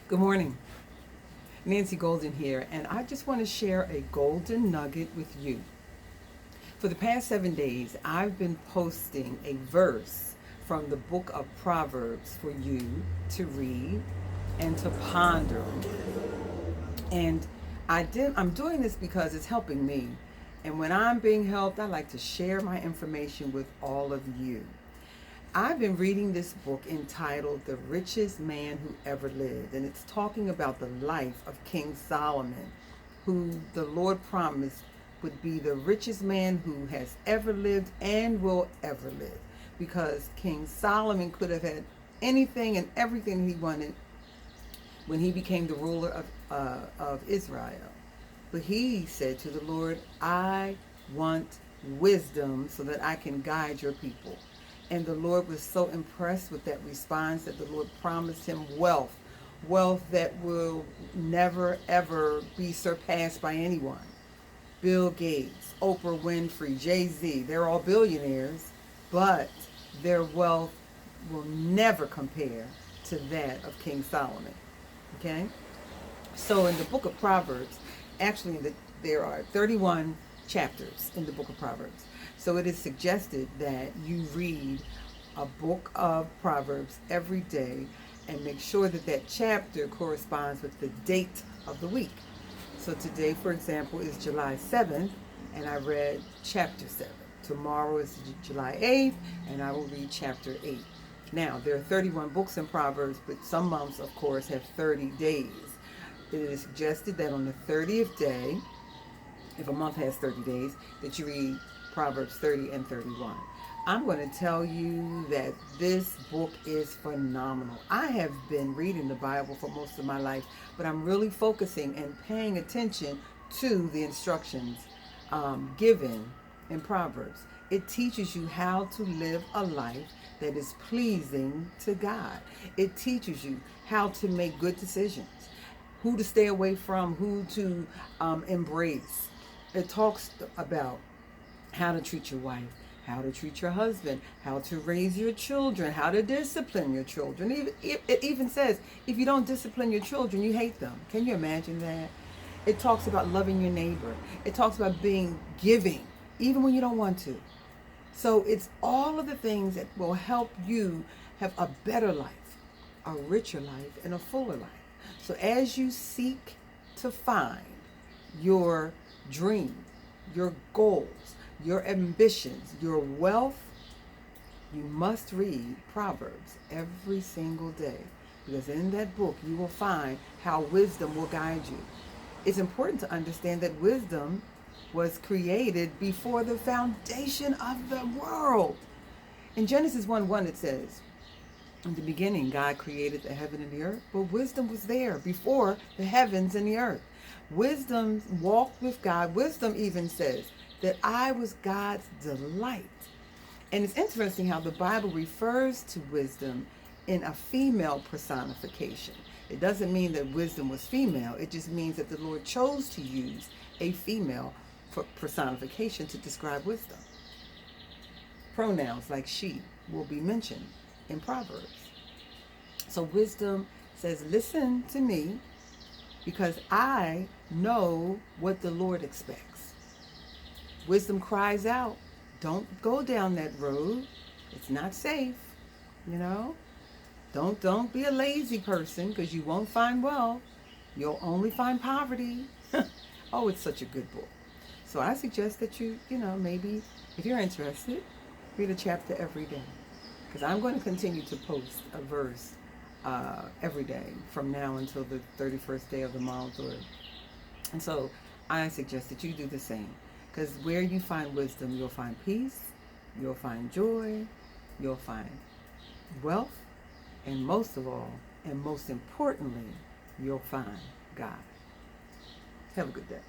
Good morning. Nancy Golden here, and I just want to share a golden nugget with you. For the past 7 days, I've been posting a verse from the book of Proverbs for you to read and to ponder. And I'm doing this because it's helping me. And when I'm being helped, I like to share my information with all of you. I've been reading this book entitled The Richest Man Who Ever Lived, and it's talking about the life of King Solomon, who the Lord promised would be the richest man who has ever lived and will ever live, because King Solomon could have had anything and everything he wanted when he became the ruler of Israel. But he said to the Lord, I want wisdom so that I can guide your people. And the Lord was so impressed with that response that the Lord promised him wealth, wealth that will never ever be surpassed by anyone. Bill Gates, Oprah Winfrey, Jay-Z, they're all billionaires, but their wealth will never compare to that of King Solomon. Okay? So in the book of Proverbs, actually there are 31 chapters in the book of Proverbs. So it is suggested that you read a book of Proverbs every day and make sure that that chapter corresponds with the date of the week. So today, for example, is July 7th, and I read chapter 7. Tomorrow is July 8th, and I will read chapter 8. Now, there are 31 books in Proverbs, but some months, of course, have 30 days. It is suggested that on the 30th day, if a month has 30 days, that you read Proverbs 30 and 31. I'm going to tell you that this book is phenomenal. I have been reading the Bible for most of my life, but I'm really focusing and paying attention to the instructions given in Proverbs. It teaches you how to live a life that is pleasing to God. It teaches you how to make good decisions, who to stay away from, who to embrace. It talks about how to treat your wife, how to treat your husband, how to raise your children, how to discipline your children. It even says, if you don't discipline your children, you hate them. Can you imagine that? It talks about loving your neighbor. It talks about being giving, even when you don't want to. So it's all of the things that will help you have a better life, a richer life, and a fuller life. So as you seek to find your dream, your goals, your ambitions, your wealth, you must read Proverbs every single day, because in that book you will find how wisdom will guide you. It's important to understand that wisdom was created before the foundation of the world. In Genesis 1:1 it says, in the beginning, God created the heaven and the earth, but wisdom was there before the heavens and the earth. Wisdom walked with God. Wisdom even says that I was God's delight. And it's interesting how the Bible refers to wisdom in a female personification. It doesn't mean that wisdom was female. It just means that the Lord chose to use a female personification to describe wisdom. Pronouns like she will be mentioned in Proverbs. So wisdom says, listen to me because I know what the Lord expects. Wisdom cries out, don't go down that road. It's not safe, you know. Don't be a lazy person, because you won't find wealth. You'll only find poverty. Oh, it's such a good book. So I suggest that maybe if you're interested, read a chapter every day. Because I'm going to continue to post a verse every day from now until the 31st day of the month. And so I suggest that you do the same. Because where you find wisdom, you'll find peace, you'll find joy, you'll find wealth, and most of all, and most importantly, you'll find God. Have a good day.